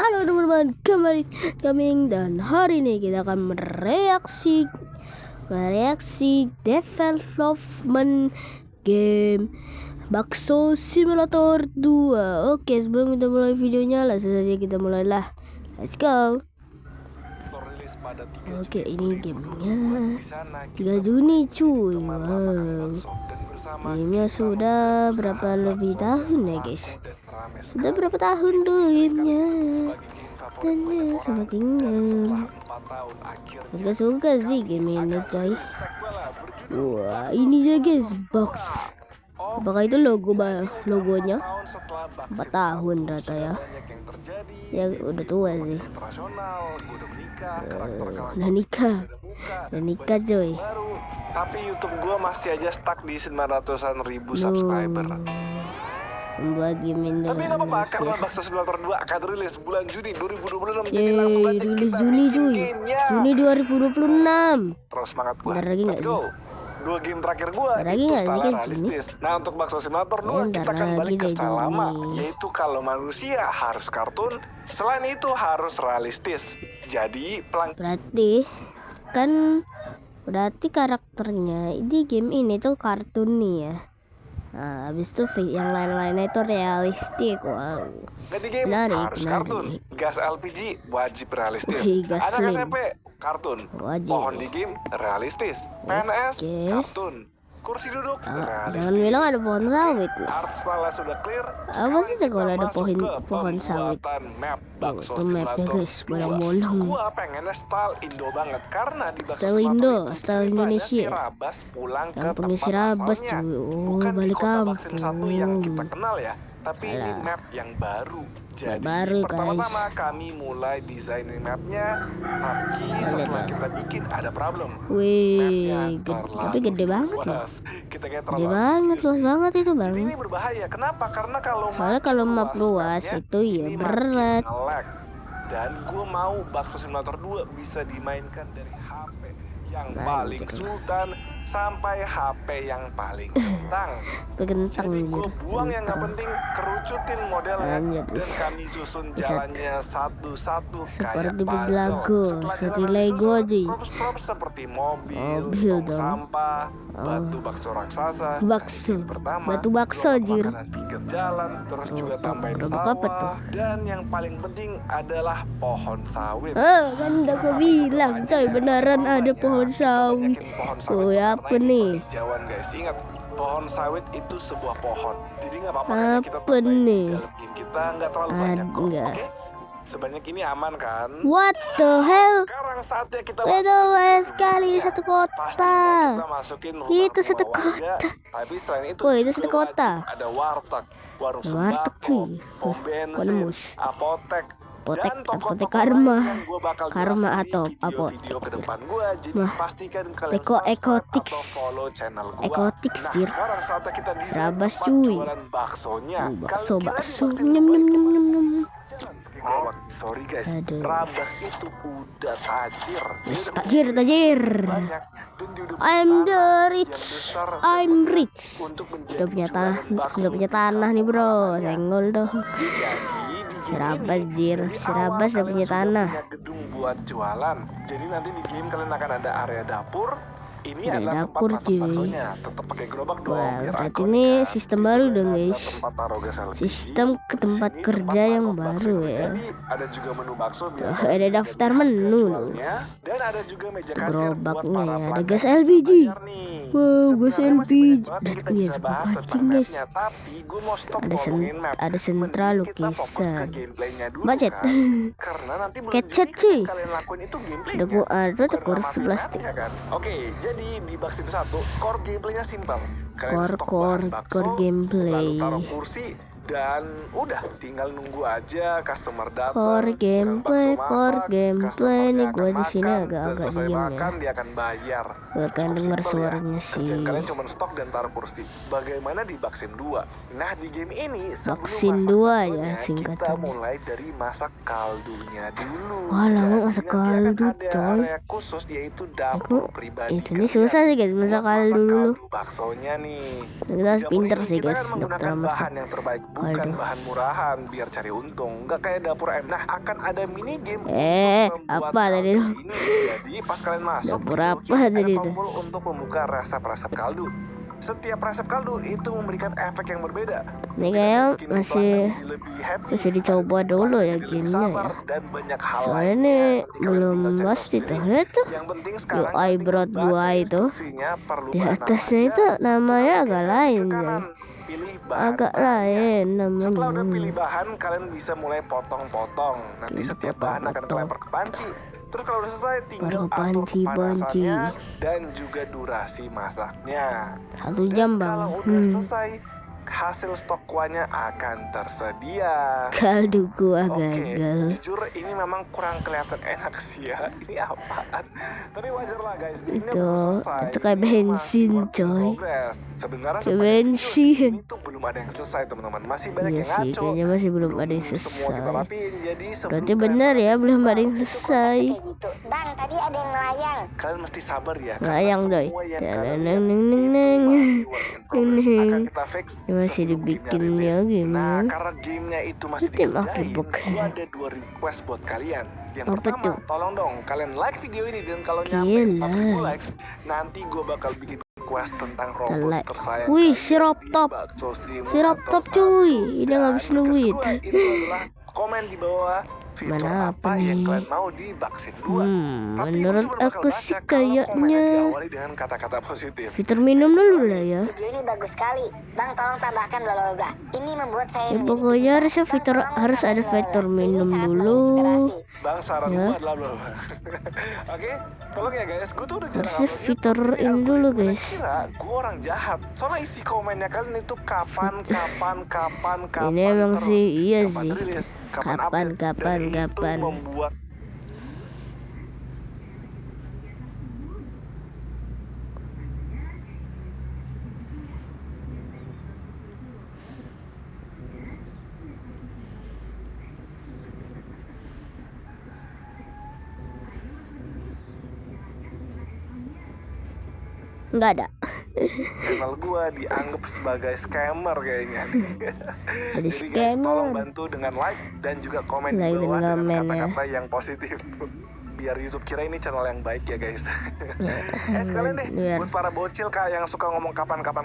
Halo teman-teman, kembali kami dan hari ini kita akan mereaksi development game Bakso Simulator 2. Oke, sebelum kita mulai videonya, langsung saja kita mulailah. Let's go. Oke, ini gamenya 3 Juni cuy. Wow, gamenya sudah berapa lebih tahun ya guys? Sudah berapa tahun dulu gamenya? Tanya sama tinggal. Gak suka sih game ini coy. Wah, ini dia guys, box. Apakah itu logonya? 4 tahun data ya. Ya udah tua sih. Udah nikah coy. Tapi YouTube gua masih aja stuck di 900-an ribu subscriber. Membuat game Indonesia. Tapi nggak apa-apa karena Bakso Simulator 2 akan rilis bulan Juni 2026. Yeay, rilis Juni cuy. Juni 2026. Terus semangat gua. Bentar lagi nggak sih? 2 game terakhir gua lagi itu nggak sih style guys realistis. Nah untuk Bakso Simulator 2 kita akan balik ke style lama, yaitu kalau manusia harus kartun, selain itu harus realistis. Jadi berarti karakternya di game ini tuh kartun nih ya. Nah, habis itu yang lain-lainnya itu realistik. Wow. Dan di game harus kartun. Gas LPG wajib realistis. Ada SMP kartun. Wajib. Pohon di game realistis. PNS kartun. Kursi duduk realistis. Jangan bilang ada pohon sawit. Art style sudah clear. Apa sih kalau ada pohon sawit? Map Bakso itu mapnya guys, bolong-bolong. Gua pengennya style Indo banget karena di Bakso style Indonesia. Yang pengisi Rabas cuy. Oh, balik kampung. Yang kita kenal ya. Tapi ini map yang baru. Jadi pertama-tama kami mulai desain mapnya. Tapi setelah kita bikin ada problem. Wih, tapi gede banget loh. Gede banget, luas banget itu bang. Ini berbahaya. Kenapa? Karena soalnya kalau map luas itu ya berat. Dan gue mau Bakso Simulator 2 bisa dimainkan dari HP yang paling sultan sampai HP yang paling kentang. Jadi gue buang yang gak penting, kerucutin modelnya, dan kami susun jalannya satu-satu kayak puzzle. Seperti Lego aja. Props seperti mobil dong. Sampah, batu bakso raksasa, batu bakso jir. Pinggir jalan, terus juga tambahin sawah, dan yang paling penting adalah pohon sawit. Kan udah gue bilang coy, beneran ada pohon sawit. Oh ya apa nih? Jauhan guys, ingat pohon sawit itu sebuah pohon. Jadi nggak apa-apa kan kita tambahin kita nggak terlalu banyak kok. Oke? Sebanyak ini aman kan? What the hell? Sekarang saatnya kita sekali satu kota. Itu satu kota. Tapi selain itu, itu satu kota. Ada warteg, warung sembako, pom bensin, apotek karma atau apotek ekotiks jir. Serabas cuy. Bakso nyem. Sorry guys, Rabas itu udah tajir. I'm rich. Udah punya tanah nih bro, senggol dong. Serabas udah punya tanah. Gedung buat jualan. Jadi nanti di game kalian akan ada area dapur. Ini adalah dapur cuy. Tetap pakai gerobak dong. Berarti ini sistem baru dong guys. Sistem ke tempat kerja yang baru ya. Ada juga menu bakso. Ada daftar menu loh. Dan ada juga meja kasir. Gerobaknya ya. Ada gas LPG. Wow, gas LPG. Kucing guys. Ada sentral lukisan. Macet. Kecet cuy. Ada kursi plastik. Oke, jadi di Bakso 1 core gameplaynya simpel. Core gameplay. Taruh kursi dan udah tinggal nunggu aja customer datang. Core gameplay nih gue di sini agak diem ya. Dia akan bayar. Kan denger suaranya sih. Kalian cuma stok dan taruh kursi. Bagaimana di Baksim 2? Nah di game ini Baksim 2 ya singkatnya. Kita mulai dari masak kaldunya dulu. Wah lama masak kaldu coy. Khusus yaitu dapur pribadi. Ini susah sih guys masak kaldu dulu. Baksonya nih. Kita harus pinter sih guys untuk masak. Yang terbaik bukan bahan murahan biar cari untung, nggak kayak dapur ayam. Nah, akan ada mini game apa tadi lo? ini. Jadi pas kalian masuk Dapur gitu, apa ada tadi itu? tombol untuk membuka resep-resep kaldu. Setiap resep kaldu itu memberikan efek yang berbeda. Ini kayaknya masih dicoba Dan dulu ya lebih gamenya sabar ya. dan banyak hal Soalnya lainnya. nih Nanti kalian belum tinggal cek pasti tuh. sendiri. Lihat tuh. Yang penting sekarang UI berat baca 2 itu. instruksinya, perlu Di bahan apa atasnya aja, itu namanya terus agak geser lain ke ya. kanan, pilih bahan Agak bahannya. lain Setelah udah pilih namanya. bahan, kalian bisa mulai potong-potong. Nanti setiap bahan akan kelempar ke panci. Terus kalau udah selesai, tinggal Baru atur panci. kepanasannya dan juga durasi masaknya. 1 jam bang. Kalau udah selesai, hasil stok kuahnya akan tersedia. Kaldu gua Oke, gagal. jujur ini memang kurang kelihatan enak sih ya. Ini apaan? Tapi wajar lah guys. Ini Itu belum selesai. itu kayak Ini masih bensin work in coy. progress. Sebenarnya Kayak sepanjang video bensin. ini tuh belum ada yang selesai teman-teman. Masih banyak Iya yang sih, ngaco. kayaknya masih belum ada yang Semua kita selesai. rapiin. Jadi sebelum Berarti kalian benar ya, mulai belum ada yang itu selesai. Kayak gitu. Bang, tadi ada yang melayang. kalian mesti sabar ya. karena Melayang, Doy. semua yang Neng, kalian neng, lihat neng, itu neng, masih work in progress. neng. Akan kita fix Ini masih sebelum dibikin gamenya ya rilis. gamenya. Nah, karena gamenya itu masih Itu tim dikerjain, Akibook. gua ada 2 request buat kalian. Yang Apa pertama, tuh? tolong dong kalian like video ini, dan kalau Gila. nyampe 4000 likes, nanti gua bakal bikin quest tentang robot Like. tersayang Wih, kalian si Rob di Top. Bakso Simulator Si Rob Top 1. cuy. Ini Dan ngabis duit. kedua, itu adalah komen di bawah fitur Mana apa apa yang nih? kalian mau di Baksin 2. Tapi menurut gua cuma bakal aku baca sih kalau komennya kayaknya diawali dengan kata-kata positif. fitur minum dulu lah ya. Video ini bagus sekali. Bang, tolong tambahkan bla bla bla. Ini membuat saya Ya menjadi pokoknya pintar. harusnya Bang, fitur tolong harus ada tambahkan bla bla fitur bla. Ini minum sangat dulu. menginspirasi. Bang, saran Ya. gua adalah belum. Oke, tolong ya guys, gue tuh udah jarang Harusnya upload fitur YouTube, jadi ini dulu, algoritma guys. kira gue orang jahat. Soalnya isi komennya kalian itu kapan Ini emang terus. sih, iya Kapan sih. rilis, Kapan, update. kapan, Dan itu kapan. membuat Nggak ada. channel gue dianggap sebagai scammer kayaknya. Jadi Jadi guys, tolong scammer. bantu dengan like dan juga komen Like di dan bawah dengan komen ya. kata-kata yang positif. Biar YouTube kira ini channel yang baik ya guys. Sekalian deh Biar. buat para bocil kak yang suka ngomong kapan. Kapan,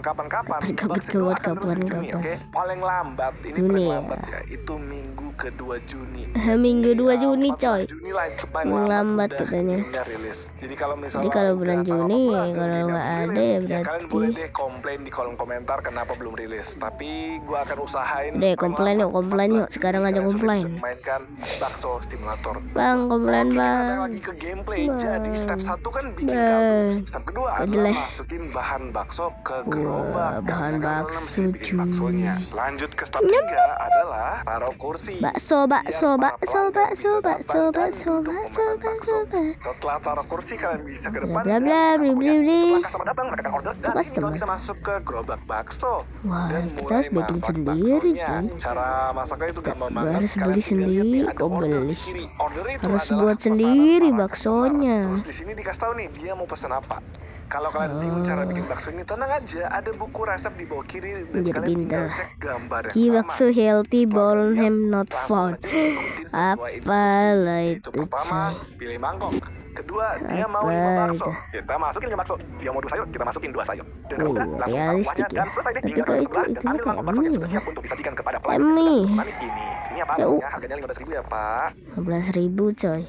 Vaksin dua akan terus di Juni, kapan. oke? Paling lambat ini Juni paling ya. lambat ya. Itu minggu ke-2 Juni. Minggu 2 Ya, Juni 14 coy. Juni lah itu paling Paling lambat udah katanya. gamenya rilis. Jadi kalau misalnya Jadi kalau udah bulan tanggal Juni, 14 dan kalau gamenya nggak belum ada rilis, ya kalian berarti. boleh deh komplain di kolom komentar kenapa belum rilis. Tapi gua akan usahain. Udah, paling komplain yuk, lambat komplain 14 yuk. Sekarang Juni aja kalian sudah komplain. bisa mainkan Bakso Simulator. Bang, komplain Oke, kita bang. balik lagi ke gameplay. Jadi step 1 kan bikin Bang. kaldu. Step kedua adalah Adalah. masukin bahan bakso ke gerobak. bahan Karena kalian bakso, mesti bikin cuy. baksonya. Lanjut ke step 3 adalah taruh kursi. Bakso, bakso, Biar para bakso, pelanggan bakso, bisa bakso, datang dan bakso, duduk bakso, memesan bakso, bakso. Setelah taruh kursi, kalian bisa ke depan. Bla, bla, dan bla, angkat bli, punya. bli, bli. Setelah customer datang, mereka akan order dan ini Customer. kalian bisa masuk ke gerobak bakso. Wah, Dan kita mulai harus bikin masak sendiri, baksonya. cuy. Cara masaknya itu gampang Gua banget. harus Kalian beli tinggal lihat nih, sendiri, ada kok order di beli? kiri. Order itu Harus adalah buat pesanan sendiri para baksonya. customer. Terus di sini dikasih tahu nih dia mau pesan apa. Kalau kalian bingung cara bikin bakso ini, tenang aja, ada buku resep di bawah kiri dan Biar kalian tinggal pintar. cek gambar yang Ki sama. bakso healthy Setelah Bolnham kalian not langsung found. aja ikutin sesuai Apalah instruksi. itu, Pertama, coy. pilih mangkok. Kedua, dia mau Apa 5 bakso. itu? Kita masukin 5 bakso. Dia mau 2 sayur, kita masukin 2 sayur. Dan Wih, udah, langsung taruh realistik kuahnya ya. dan selesai deh. Tapi Tinggal kok taruh itu sebelah dan ambil kayak mangkok bakso yang mie sudah ya. siap untuk disajikan kepada Kayak pelanggan. mie. Manis ini. Ini apa Kayak maksudnya? Harganya 15.000 ya, Pak. 15.000 coy.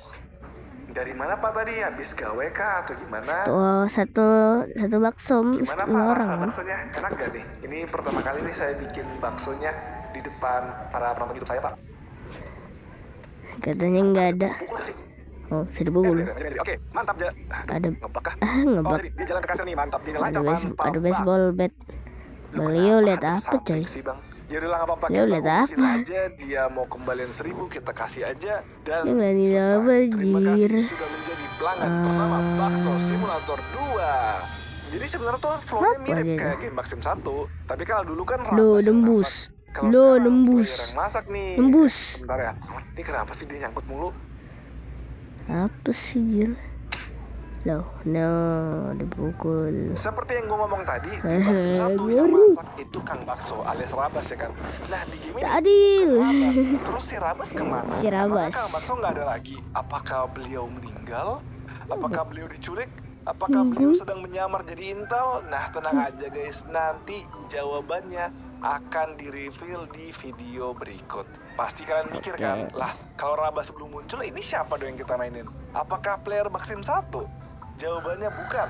Dari mana Pak tadi? Habis gawe kah atau gimana? Tuh, satu bakso Gimana Pak 5 rasa orang kan. baksonya? Enak gak nih? Ini pertama kali nih saya bikin baksonya di depan para penonton YouTube saya, Pak. Katanya nggak ada. Pukul sih. Oh, sudah pukul. Oke, mantap aja. Ada Ngebak kah? ngebak. Oh, jadi dia jalan ke kasir nih, mantap. Dia Ada lancar, ada baseball bat. Beliau lihat apa coy? Sih, Bang? Ya udah lah, nggak apa-apa. Dia Kita lihat bungkusin apa? aja. Dia mau kembalian 1.000, kita kasih aja. Dan Dia nggak lihat selesai. apa, Terima kasih jir. sudah menjadi pelanggan pertama Bakso Simulator 2. Jadi sebenarnya tuh flow-nya Apa mirip dia? kayak game Baksim 1. Tapi kalau dulu kan Lo Rama yang nembus. masak. Kalau Lo sekarang nembus. player yang masak nih. Nembus. Sebentar ya. Ini kenapa sih dia nyangkut mulu? Apa sih jir? Loh, no, dipukul. Seperti yang gue ngomong tadi, di bakso satu yang masak itu Kang Bakso alias Rabas ya kan. Nah di game ini Tak adil. Rabas. Terus si Rabas kemana? Si Rabas. Apakah Kang Bakso nggak ada lagi? Apakah beliau meninggal? Apakah beliau diculik? Apakah beliau sedang menyamar jadi intel? Nah tenang aja guys, nanti jawabannya akan di-reveal di video berikut. Pasti kalian mikir kan, lah kalau Rabas belum muncul ini siapa dong yang kita mainin? Apakah player Maxim 1? Jawabannya bukan.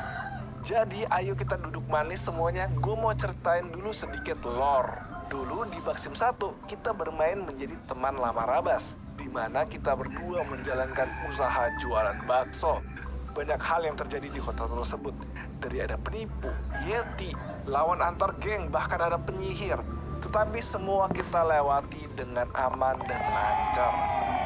Jadi ayo kita duduk manis semuanya. Gue mau ceritain dulu sedikit lore. Dulu di Maxim 1 kita bermain menjadi teman lama Rabas, di mana kita berdua menjalankan usaha jualan bakso. Banyak hal yang terjadi di kota tersebut. Dari ada penipu, yeti, lawan antar geng, bahkan ada penyihir. Tetapi semua kita lewati dengan aman dan lancar.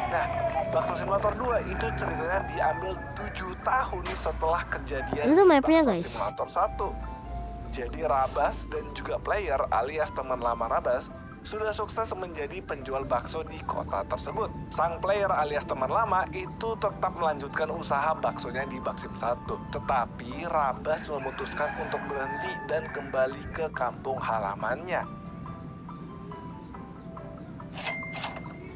Nah, Bakso Simulator 2 itu ceritanya diambil 7 tahun setelah kejadian Itu mapnya, Bakso guys. Simulator 1. Jadi Rabas dan juga player alias teman lama Rabas sudah sukses menjadi penjual bakso di kota tersebut. Sang player alias teman lama itu tetap melanjutkan usaha baksonya di Maxim 1. Tetapi Rabas memutuskan untuk berhenti dan kembali ke kampung halamannya.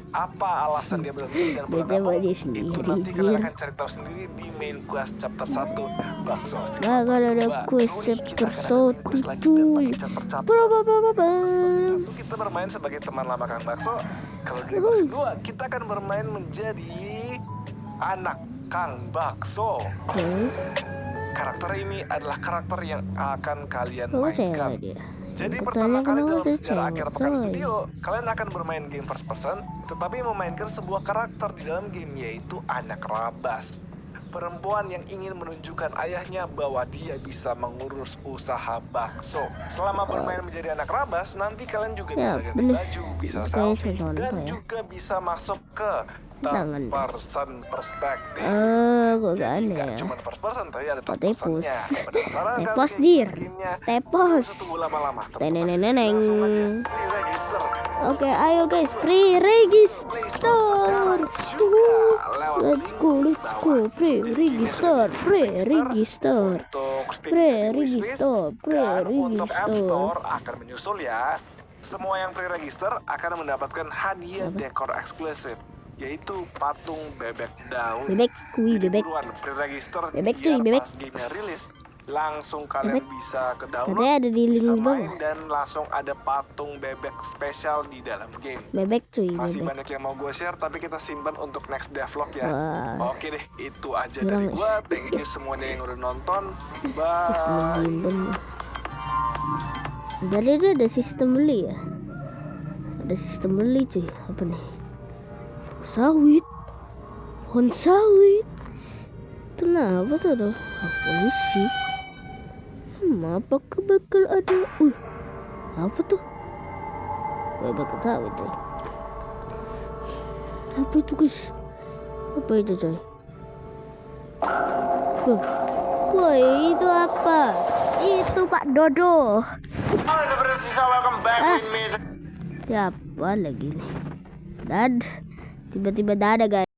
Apa alasan dia berhenti dan pulang Beda kampung? dia Itu sendiri, nanti kalian Zir. akan cari tahu sendiri di main quest chapter 1 Bakso Bakal ada quest chapter 1 cuy. Satu kita bermain sebagai teman lama Kang Bakso. Kalau di Maxim 2 kita akan bermain menjadi anak Kang Bakso. Karakter ini adalah karakter yang akan kalian Oh, mainkan. cewek dia. Jadi Yang pertama katanya kali kenapa dalam dia sejarah akhir cewek, Pekan coy? Studio, kalian akan bermain game first person, tetapi memainkan sebuah karakter di dalam game, yaitu anak Rabas. Perempuan yang ingin menunjukkan ayahnya bahwa dia bisa mengurus usaha bakso. Selama bermain menjadi anak Rabas, nanti kalian juga Ya, bisa ganti bener. baju, bisa Kayaknya selfie, contoh dan ya. juga bisa masuk ke third Tangan. person perspective. Kok gak Jadi aneh nggak ya? cuma first person, tapi ada third Tepos. personnya. Penasaran kan Tepos, kayak Jir. gamenya? Tepos. Nggak usah tunggu lama-lama. Teneneneneng. Langsung aja pre-register. Oke, ayo guys, pre-register. Let's go, pre-register, pre-register. Untuk Steam Pre-register, dan untuk App pre-register. Store akan menyusul ya. Semua yang pre-register akan mendapatkan hadiah dekor eksklusif, yaitu patung bebek daun. Bebek, kui Jadi bebek. buruan pre-register Bebek biar cuy, bebek. pas gamenya rilis langsung kalian Bebek. bisa ke download, Katanya ada di link bisa di bawah. main dan langsung ada patung bebek spesial di dalam game. Bebek cuy, Masih bebek. banyak yang mau gue share, tapi kita simpan untuk next devlog ya. Wah. Oke deh, itu aja Kurang dari ya. gue. Thank you semuanya yang udah nonton. Bye. Menjimbun. Jadi itu ada sistem beli ya? Ada sistem beli cuy. Apa nih? Sawit. Pohon sawit. Itu kenapa tuh? Polisi. Apakah bakal ada? Apa tuh? Bakal tahu cuy. Apa itu guys? Apa itu coy? Wah, itu apa? Itu Pak Dodo. Ya apa lagi nih? Tiba-tiba dada guys.